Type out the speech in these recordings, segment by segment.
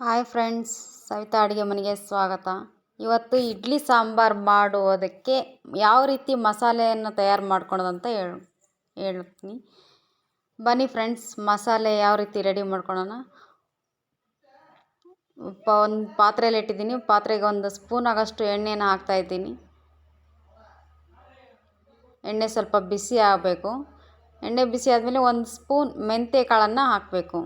Hi friends, Savita ಅಡುಗೆ ಮನೆಗೆ ಸ್ವಾಗತ. ಇವತ್ತು ಇಡ್ಲಿ ಸಾಂಬಾರು ಮಾಡುವುದಕ್ಕೆ ಯಾವ ರೀತಿ ಮಸಾಲೆಯನ್ನು ತಯಾರು ಮಾಡ್ಕೊಳೋದಂತ ಹೇಳ್ತೀನಿ. ಬನ್ನಿ ಫ್ರೆಂಡ್ಸ್, ಮಸಾಲೆ ಯಾವ ರೀತಿ ರೆಡಿ ಮಾಡ್ಕೊಳ್ಳೋಣ. ಒಂದು ಪಾತ್ರೆಯಲ್ಲಿ ಇಟ್ಟಿದ್ದೀನಿ. ಪಾತ್ರೆಗೆ ಒಂದು ಸ್ಪೂನ್ ಆಗೋಷ್ಟು ಎಣ್ಣೆನ ಹಾಕ್ತಾಯಿದ್ದೀನಿ. ಎಣ್ಣೆ ಸ್ವಲ್ಪ ಬಿಸಿ ಆಗಬೇಕು. ಎಣ್ಣೆ ಬಿಸಿ ಆದಮೇಲೆ ಒಂದು ಸ್ಪೂನ್ ಮೆಂತ್ಯ ಕಾಳನ್ನು ಹಾಕಬೇಕು.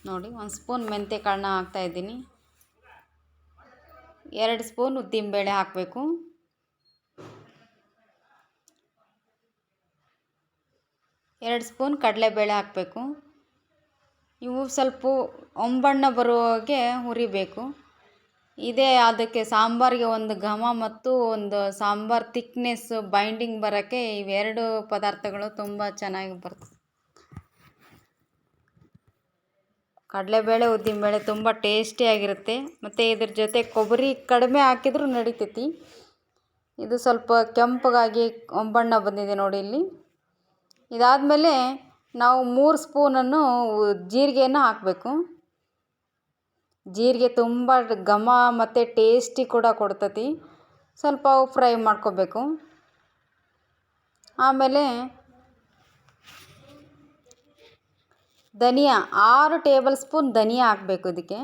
ನೋಡಿ, ಒಂದು ಸ್ಪೂನ್ ಮೆಂತ್ಯ ಕಾಳನ್ನ ಹಾಕ್ತಾಯಿದ್ದೀನಿ. 2 ಸ್ಪೂನ್ ಉದ್ದಿನಬೇಳೆ ಹಾಕಬೇಕು. 2 ಸ್ಪೂನ್ ಕಡಲೆಬೇಳೆ ಹಾಕಬೇಕು. ಇವು ಸ್ವಲ್ಪ ಹೊಂಬಣ್ಣ ಬರುವಾಗೆ ಹುರಿಬೇಕು. ಇದೇ ಅದಕ್ಕೆ ಸಾಂಬಾರಿಗೆ ಒಂದು ಘಮ ಮತ್ತು ಒಂದು ಸಾಂಬಾರು ಥಿಕ್ನೆಸ್ ಬೈಂಡಿಂಗ್ ಬರೋಕ್ಕೆ ಇವೆರಡು ಪದಾರ್ಥಗಳು ತುಂಬ ಚೆನ್ನಾಗಿ ಬರ್ತದೆ. ಕಡಲೆಬೇಳೆ ಉದ್ದಿನಬೇಳೆ ತುಂಬ ಟೇಸ್ಟಿಯಾಗಿರುತ್ತೆ. ಮತ್ತು ಇದ್ರ ಜೊತೆ ಕೊಬ್ಬರಿ ಕಡಿಮೆ ಹಾಕಿದ್ರೂ ನಡಿತೈತಿ. ಇದು ಸ್ವಲ್ಪ ಕೆಂಪಗಾಗಿ ಹೊಂಬಣ್ಣ ಬಂದಿದೆ ನೋಡಿ ಇಲ್ಲಿ. ಇದಾದಮೇಲೆ ನಾವು 3 ಸ್ಪೂನನ್ನು ಜೀರಿಗೆಯನ್ನು ಹಾಕಬೇಕು. ಜೀರಿಗೆ ತುಂಬ ಘಮ ಮತ್ತು ಟೇಸ್ಟಿ ಕೂಡ ಕೊಡ್ತೈತಿ. ಸ್ವಲ್ಪ ಫ್ರೈ ಮಾಡ್ಕೋಬೇಕು. ಆಮೇಲೆ ಧನಿಯಾ 6 ಟೇಬಲ್ ಸ್ಪೂನ್ ಧನಿಯಾ ಹಾಕಬೇಕು. ಇದಕ್ಕೆ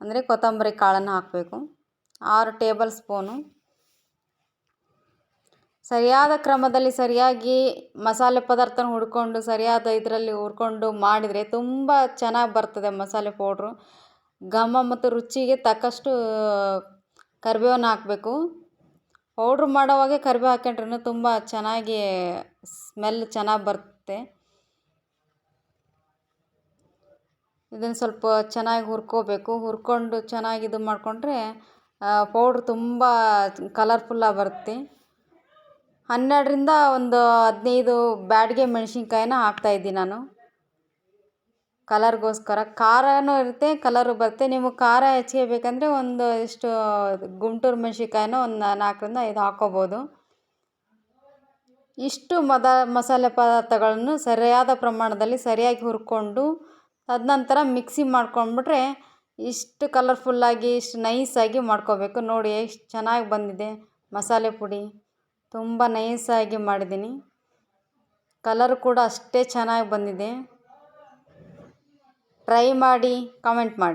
ಅಂದರೆ ಕೊತ್ತಂಬರಿ ಕಾಳನ್ನು ಹಾಕಬೇಕು. 6 ಟೇಬಲ್ ಸ್ಪೂನು. ಸರಿಯಾದ ಕ್ರಮದಲ್ಲಿ ಸರಿಯಾಗಿ ಮಸಾಲೆ ಪದಾರ್ಥನ ಹುಡ್ಕೊಂಡು ಸರಿಯಾದ ಇದರಲ್ಲಿ ಹುರ್ಕೊಂಡು ಮಾಡಿದರೆ ತುಂಬ ಚೆನ್ನಾಗಿ ಬರ್ತದೆ ಮಸಾಲೆ ಪೌಡ್ರು. ಘಮ ಮತ್ತು ರುಚಿಗೆ ತಕ್ಕಷ್ಟು ಕರಿಬೇವನ್ನು ಹಾಕಬೇಕು. ಪೌಡ್ರ್ ಮಾಡೋವಾಗೆ ಕರಿಬೇವು ಹಾಕೊಂಡ್ರೂ ತುಂಬ ಚೆನ್ನಾಗಿ ಸ್ಮೆಲ್ ಚೆನ್ನಾಗಿ ಬರುತ್ತೆ. ಇದನ್ನು ಸ್ವಲ್ಪ ಚೆನ್ನಾಗಿ ಹುರ್ಕೋಬೇಕು. ಹುರ್ಕೊಂಡು ಚೆನ್ನಾಗಿ ಇದು ಮಾಡಿಕೊಂಡ್ರೆ ಪೌಡ್ರ್ ತುಂಬ ಕಲರ್ಫುಲ್ಲಾಗಿ ಬರುತ್ತೆ. 12ರಿಂದ ಒಂದು 15 ಬ್ಯಾಡಗೆ ಮೆಣಸಿನ್ಕಾಯಿನ ಹಾಕ್ತಾಯಿದ್ದೀನಿ ನಾನು. ಕಲರ್ಗೋಸ್ಕರ ಖಾರನೂ ಇರುತ್ತೆ, ಕಲರು ಬರುತ್ತೆ. ನಿಮಗೆ ಖಾರ ಹೆಚ್ಚಿಗೆ ಬೇಕಂದರೆ ಒಂದು ಎಷ್ಟು ಗುಂಟೂರು ಮೆಣಸಿನ್ಕಾಯಿನ ಒಂದು 4ರಿಂದ 5 ಹಾಕ್ಕೋಬೋದು. ಇಷ್ಟು ಮಸಾಲೆ ಪದಾರ್ಥಗಳನ್ನು ಸರಿಯಾದ ಪ್ರಮಾಣದಲ್ಲಿ ಸರಿಯಾಗಿ ಹುರ್ಕೊಂಡು ತದನಂತರ ಮಿಕ್ಸಿ ಮಾಡ್ಕೊಂಡ್ಬಿಟ್ರೆ ಇಷ್ಟು ಕಲರ್ಫುಲ್ಲಾಗಿ ಇಷ್ಟು ನೈಸಾಗಿ ಮಾಡ್ಕೋಬೇಕು. ನೋಡಿ ಎಷ್ಟು ಚೆನ್ನಾಗಿ ಬಂದಿದೆ ಮಸಾಲೆ ಪುಡಿ. ತುಂಬ ನೈಸಾಗಿ ಮಾಡಿದ್ದೀನಿ. ಕಲರ್ ಕೂಡ ಅಷ್ಟೇ ಚೆನ್ನಾಗಿ ಬಂದಿದೆ. ಟ್ರೈ ಮಾಡಿ, ಕಾಮೆಂಟ್ ಮಾಡಿ.